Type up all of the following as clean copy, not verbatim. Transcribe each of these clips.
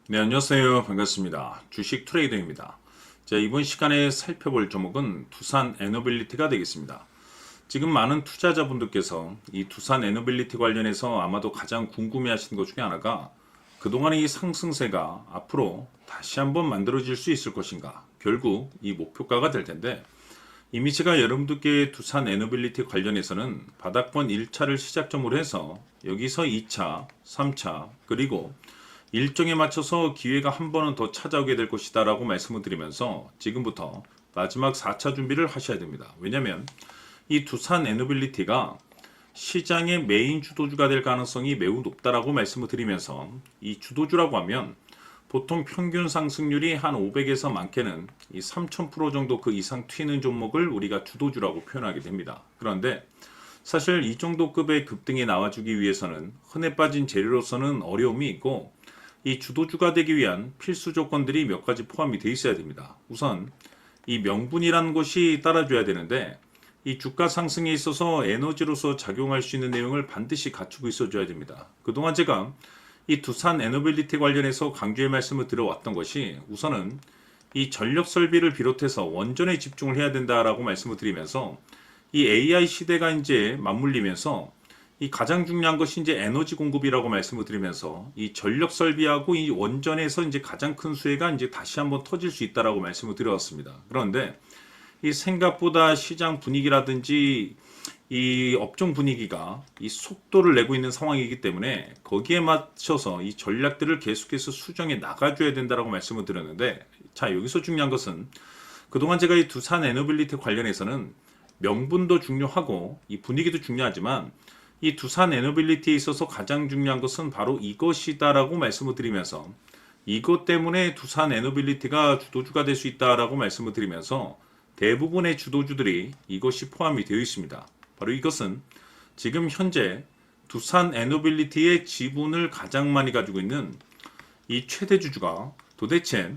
네, 안녕하세요. 반갑습니다. 주식 트레이더입니다. 자, 이번 시간에 살펴볼 종목은 두산 에너빌리티가 되겠습니다. 지금 많은 투자자분들께서 이 두산 에너빌리티 관련해서 아마도 가장 궁금해 하시는 것 중에 하나가 그동안의 이 상승세가 앞으로 다시 한번 만들어질 수 있을 것인가? 결국 이 목표가가 될 텐데 이미 제가 여러분들께 두산 에너빌리티 관련해서는 바닥권 1차를 시작점으로 해서 여기서 2차, 3차, 그리고 일정에 맞춰서 기회가 한 번은 더 찾아오게 될 것이다 라고 말씀을 드리면서 지금부터 마지막 4차 준비를 하셔야 됩니다. 왜냐하면 이 두산 에너빌리티가 시장의 메인 주도주가 될 가능성이 매우 높다라고 말씀을 드리면서 이 주도주라고 하면 보통 평균 상승률이 한 500에서 많게는 이 3000% 정도 그 이상 튀는 종목을 우리가 주도주라고 표현하게 됩니다. 그런데 사실 이 정도 급의 급등이 나와주기 위해서는 흔해 빠진 재료로서는 어려움이 있고 이 주도주가 되기 위한 필수 조건들이 몇 가지 포함이 되어 있어야 됩니다. 우선 이 명분이라는 것이 따라줘야 되는데 이 주가 상승에 있어서 에너지로서 작용할 수 있는 내용을 반드시 갖추고 있어줘야 됩니다. 그동안 제가 이 두산 에너빌리티 관련해서 강조의 말씀을 드려왔던 것이 우선은 이 전력 설비를 비롯해서 원전에 집중을 해야 된다라고 말씀을 드리면서 이 AI 시대가 이제 맞물리면서 이 가장 중요한 것이 이제 에너지 공급이라고 말씀을 드리면서 이 전력 설비하고 이 원전에서 이제 가장 큰 수혜가 이제 다시 한번 터질 수 있다라고 말씀을 드렸습니다. 그런데 이 생각보다 시장 분위기라든지 이 업종 분위기가 이 속도를 내고 있는 상황이기 때문에 거기에 맞춰서 이 전략들을 계속해서 수정해 나가줘야 된다라고 말씀을 드렸는데 자, 여기서 중요한 것은 그동안 제가 이 두산 에너빌리티 관련해서는 명분도 중요하고 이 분위기도 중요하지만 이 두산 에너빌리티에 있어서 가장 중요한 것은 바로 이것이다라고 말씀을 드리면서 이것 때문에 두산 에너빌리티가 주도주가 될 수 있다라고 말씀을 드리면서 대부분의 주도주들이 이것이 포함이 되어 있습니다. 바로 이것은 지금 현재 두산 에너빌리티의 지분을 가장 많이 가지고 있는 이 최대주주가 도대체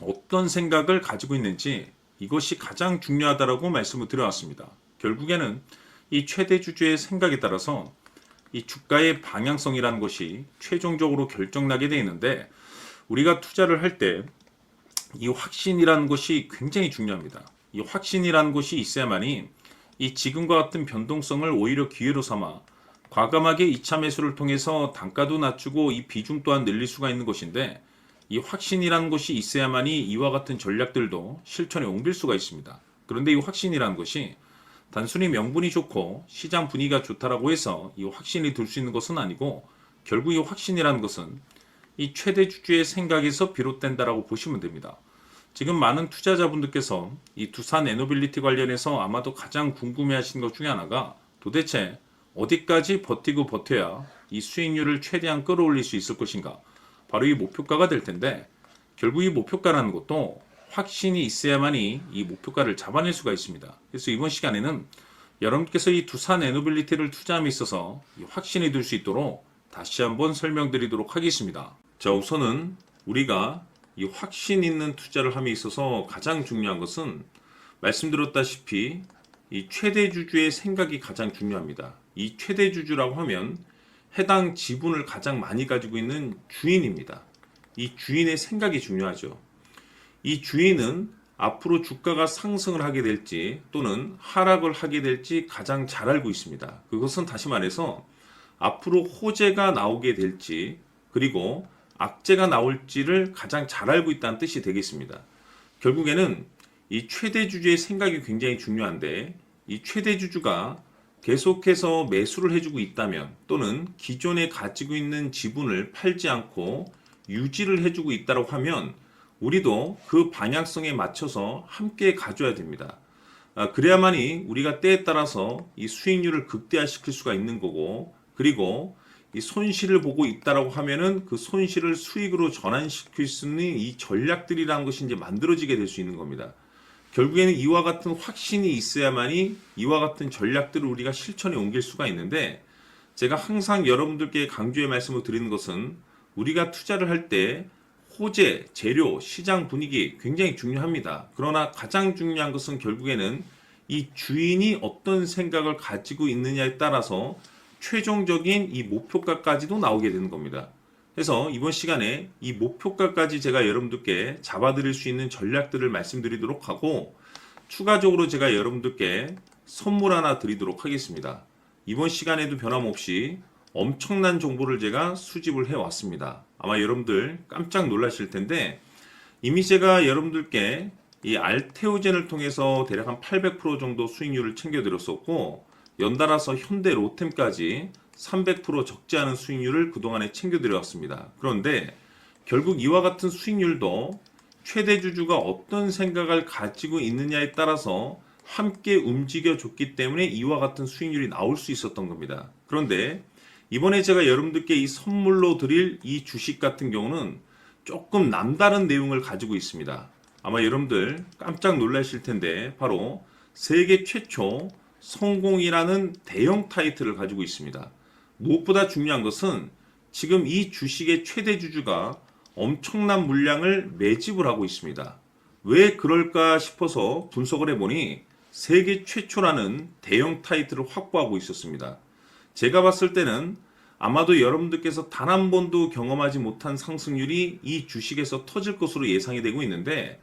어떤 생각을 가지고 있는지 이것이 가장 중요하다라고 말씀을 드려왔습니다. 결국에는 이 최대주주의 생각에 따라서 이 주가의 방향성이라는 것이 최종적으로 결정나게 되어 있는데 우리가 투자를 할 때 이 확신이라는 것이 굉장히 중요합니다. 이 확신이라는 것이 있어야만이 이 지금과 같은 변동성을 오히려 기회로 삼아 과감하게 2차 매수를 통해서 단가도 낮추고 이 비중 또한 늘릴 수가 있는 것인데 이 확신이라는 것이 있어야만이 이와 같은 전략들도 실천에 옮길 수가 있습니다. 그런데 이 확신이라는 것이 단순히 명분이 좋고 시장 분위기가 좋다라고 해서 이 확신이 들 수 있는 것은 아니고 결국 이 확신이라는 것은 이 최대 주주의 생각에서 비롯된다라고 보시면 됩니다. 지금 많은 투자자분들께서 이 두산 에너빌리티 관련해서 아마도 가장 궁금해하시는 것 중에 하나가 도대체 어디까지 버티고 버텨야 이 수익률을 최대한 끌어올릴 수 있을 것인가? 바로 이 목표가가 될 텐데 결국 이 목표가라는 것도 확신이 있어야만이 이 목표가를 잡아낼 수가 있습니다. 그래서 이번 시간에는 여러분께서 이 두산 에너빌리티를 투자함에 있어서 이 확신이 들 수 있도록 다시 한번 설명드리도록 하겠습니다. 자, 우선은 우리가 이 확신 있는 투자를 함에 있어서 가장 중요한 것은 말씀드렸다시피 이 최대주주의 생각이 가장 중요합니다. 이 최대주주라고 하면 해당 지분을 가장 많이 가지고 있는 주인입니다. 이 주인의 생각이 중요하죠. 이 주인은 앞으로 주가가 상승을 하게 될지 또는 하락을 하게 될지 가장 잘 알고 있습니다. 그것은 다시 말해서 앞으로 호재가 나오게 될지 그리고 악재가 나올지를 가장 잘 알고 있다는 뜻이 되겠습니다. 결국에는 이 최대주주의 생각이 굉장히 중요한데 이 최대주주가 계속해서 매수를 해주고 있다면 또는 기존에 가지고 있는 지분을 팔지 않고 유지를 해주고 있다고 하면 우리도 그 방향성에 맞춰서 함께 가져야 됩니다. 그래야만이 우리가 때에 따라서 이 수익률을 극대화시킬 수가 있는 거고 그리고 이 손실을 보고 있다라고 하면은 그 손실을 수익으로 전환시킬 수 있는 이 전략들이라는 것이 이제 만들어지게 될 수 있는 겁니다. 결국에는 이와 같은 확신이 있어야만이 이와 같은 전략들을 우리가 실천에 옮길 수가 있는데 제가 항상 여러분들께 강조의 말씀을 드리는 것은 우리가 투자를 할 때 호재, 재료, 시장 분위기 굉장히 중요합니다. 그러나 가장 중요한 것은 결국에는 이 주인이 어떤 생각을 가지고 있느냐에 따라서 최종적인 이 목표가까지도 나오게 되는 겁니다. 그래서 이번 시간에 이 목표가까지 제가 여러분들께 잡아드릴 수 있는 전략들을 말씀드리도록 하고, 추가적으로 제가 여러분들께 선물 하나 드리도록 하겠습니다. 이번 시간에도 변함없이 엄청난 정보를 제가 수집을 해왔습니다. 아마 여러분들 깜짝 놀라실 텐데, 이미 제가 여러분들께 이 알테오젠을 통해서 대략 한 800% 정도 수익률을 챙겨드렸었고, 연달아서 현대 로템까지 300% 적지 않은 수익률을 그동안에 챙겨드렸습니다. 그런데 결국 이와 같은 수익률도 최대 주주가 어떤 생각을 가지고 있느냐에 따라서 함께 움직여줬기 때문에 이와 같은 수익률이 나올 수 있었던 겁니다. 그런데 이번에 제가 여러분들께 이 선물로 드릴 이 주식 같은 경우는 조금 남다른 내용을 가지고 있습니다. 아마 여러분들 깜짝 놀라실 텐데, 바로 세계 최초 성공이라는 대형 타이틀을 가지고 있습니다. 무엇보다 중요한 것은 지금 이 주식의 최대 주주가 엄청난 물량을 매집을 하고 있습니다. 왜 그럴까 싶어서 분석을 해보니 세계 최초라는 대형 타이틀을 확보하고 있었습니다. 제가 봤을 때는 아마도 여러분들께서 단 한 번도 경험하지 못한 상승률이 이 주식에서 터질 것으로 예상이 되고 있는데,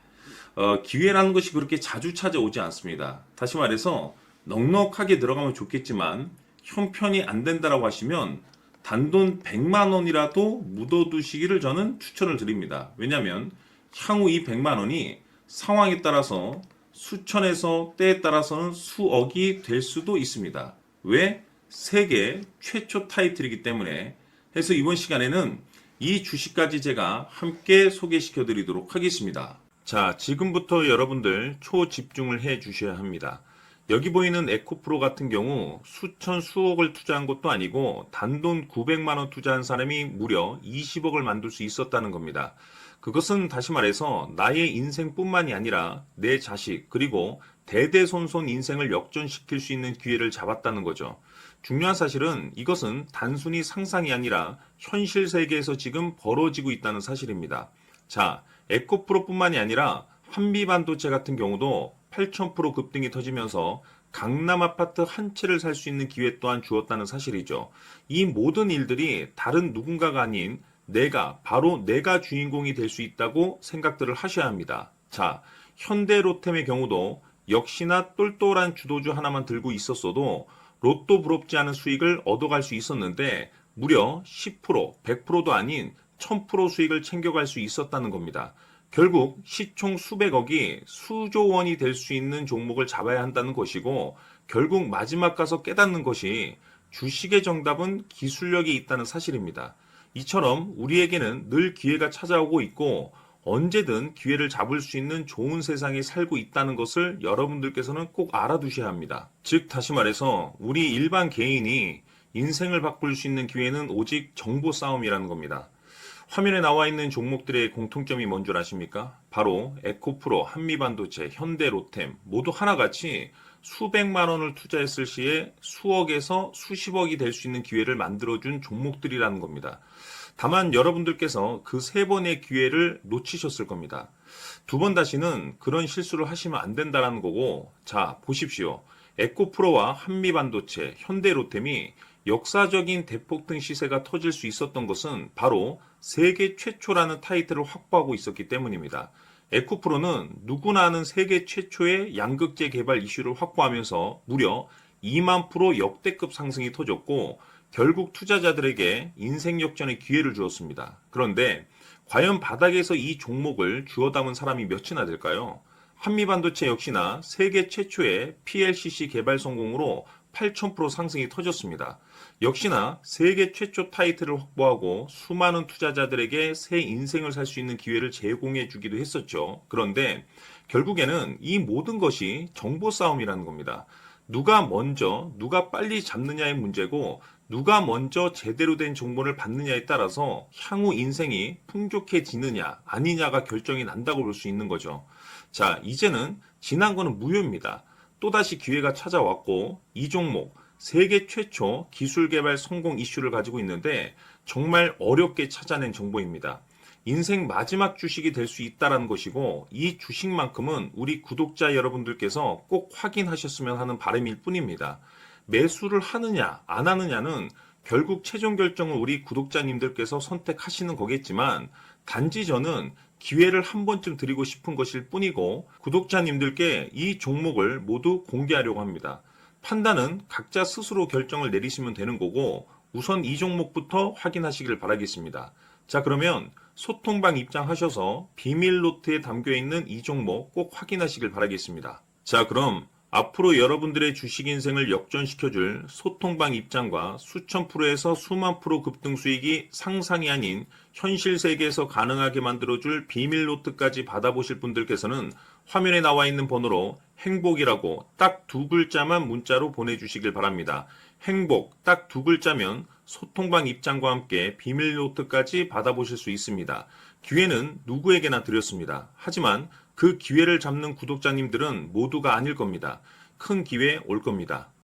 기회라는 것이 그렇게 자주 찾아오지 않습니다. 다시 말해서 넉넉하게 들어가면 좋겠지만 형편이 안 된다라고 하시면 단돈 100만 원이라도 묻어두시기를 저는 추천을 드립니다. 왜냐하면 향후 이 100만 원이 상황에 따라서 수천에서 때에 따라서는 수억이 될 수도 있습니다. 왜? 세계 최초 타이틀이기 때문에. 해서 이번 시간에는 이 주식까지 제가 함께 소개시켜 드리도록 하겠습니다. 자, 지금부터 여러분들 초집중을 해 주셔야 합니다. 여기 보이는 에코프로 같은 경우 수천 수억을 투자한 것도 아니고 단돈 900만 원 투자한 사람이 무려 20억을 만들 수 있었다는 겁니다. 그것은 다시 말해서 나의 인생뿐만이 아니라 내 자식 그리고 대대손손 인생을 역전시킬 수 있는 기회를 잡았다는 거죠. 중요한 사실은 이것은 단순히 상상이 아니라 현실 세계에서 지금 벌어지고 있다는 사실입니다. 자, 에코프로뿐만이 아니라 한미반도체 같은 경우도 8,000% 급등이 터지면서 강남 아파트 한 채를 살 수 있는 기회 또한 주었다는 사실이죠. 이 모든 일들이 다른 누군가가 아닌 바로 내가 주인공이 될 수 있다고 생각들을 하셔야 합니다. 자, 현대로템의 경우도 역시나 똘똘한 주도주 하나만 들고 있었어도 로또 부럽지 않은 수익을 얻어갈 수 있었는데 무려 10%, 100%도 아닌 1000% 수익을 챙겨갈 수 있었다는 겁니다. 결국 시총 수백억이 수조 원이 될 수 있는 종목을 잡아야 한다는 것이고, 결국 마지막 가서 깨닫는 것이 주식의 정답은 기술력이 있다는 사실입니다. 이처럼 우리에게는 늘 기회가 찾아오고 있고 언제든 기회를 잡을 수 있는 좋은 세상에 살고 있다는 것을 여러분들께서는 꼭 알아두셔야 합니다. 즉 다시 말해서 우리 일반 개인이 인생을 바꿀 수 있는 기회는 오직 정보 싸움이라는 겁니다. 화면에 나와 있는 종목들의 공통점이 뭔 줄 아십니까? 바로 에코프로, 한미반도체, 현대로템 모두 하나같이 수백만 원을 투자했을 시에 수억에서 수십억이 될 수 있는 기회를 만들어준 종목들이라는 겁니다. 다만 여러분들께서 그 세 번의 기회를 놓치셨을 겁니다. 두 번 다시는 그런 실수를 하시면 안 된다는 거고, 자 보십시오. 에코프로와 한미반도체, 현대로템이 역사적인 대폭등 시세가 터질 수 있었던 것은 바로 세계 최초라는 타이틀을 확보하고 있었기 때문입니다. 에코프로는 누구나 아는 세계 최초의 양극재 개발 이슈를 확보하면서 무려 2만 프로 역대급 상승이 터졌고 결국 투자자들에게 인생 역전의 기회를 주었습니다. 그런데 과연 바닥에서 이 종목을 주워 담은 사람이 몇이나 될까요? 한미반도체 역시나 세계 최초의 PLCC 개발 성공으로 8,000% 상승이 터졌습니다. 역시나 세계 최초 타이틀을 확보하고 수많은 투자자들에게 새 인생을 살 수 있는 기회를 제공해 주기도 했었죠. 그런데 결국에는 이 모든 것이 정보 싸움이라는 겁니다. 누가 먼저, 누가 빨리 잡느냐의 문제고 누가 먼저 제대로 된 정보를 받느냐에 따라서 향후 인생이 풍족해지느냐 아니냐가 결정이 난다고 볼 수 있는 거죠. 자, 이제는 지난 거는 무효입니다. 또다시 기회가 찾아왔고 이 종목 세계 최초 기술 개발 성공 이슈를 가지고 있는데 정말 어렵게 찾아낸 정보입니다. 인생 마지막 주식이 될 수 있다는 것이고 이 주식만큼은 우리 구독자 여러분들께서 꼭 확인하셨으면 하는 바람일 뿐입니다. 매수를 하느냐 안 하느냐는 결국 최종 결정은 우리 구독자님들께서 선택하시는 거겠지만 단지 저는 기회를 한 번쯤 드리고 싶은 것일 뿐이고 구독자님들께 이 종목을 모두 공개하려고 합니다. 판단은 각자 스스로 결정을 내리시면 되는 거고 우선 이 종목부터 확인하시길 바라겠습니다. 자, 그러면 소통방 입장하셔서 비밀 노트에 담겨 있는 이 종목 꼭 확인하시길 바라겠습니다. 자, 그럼 앞으로 여러분들의 주식 인생을 역전시켜줄 소통방 입장과 수천 프로에서 수만 프로 급등 수익이 상상이 아닌 현실 세계에서 가능하게 만들어줄 비밀 노트까지 받아보실 분들께서는 화면에 나와 있는 번호로 행복이라고 딱 두 글자만 문자로 보내주시길 바랍니다. 행복 딱 두 글자면 소통방 입장과 함께 비밀 노트까지 받아보실 수 있습니다. 기회는 누구에게나 드렸습니다. 하지만 그 기회를 잡는 구독자님들은 모두가 아닐 겁니다. 큰 기회 올 겁니다.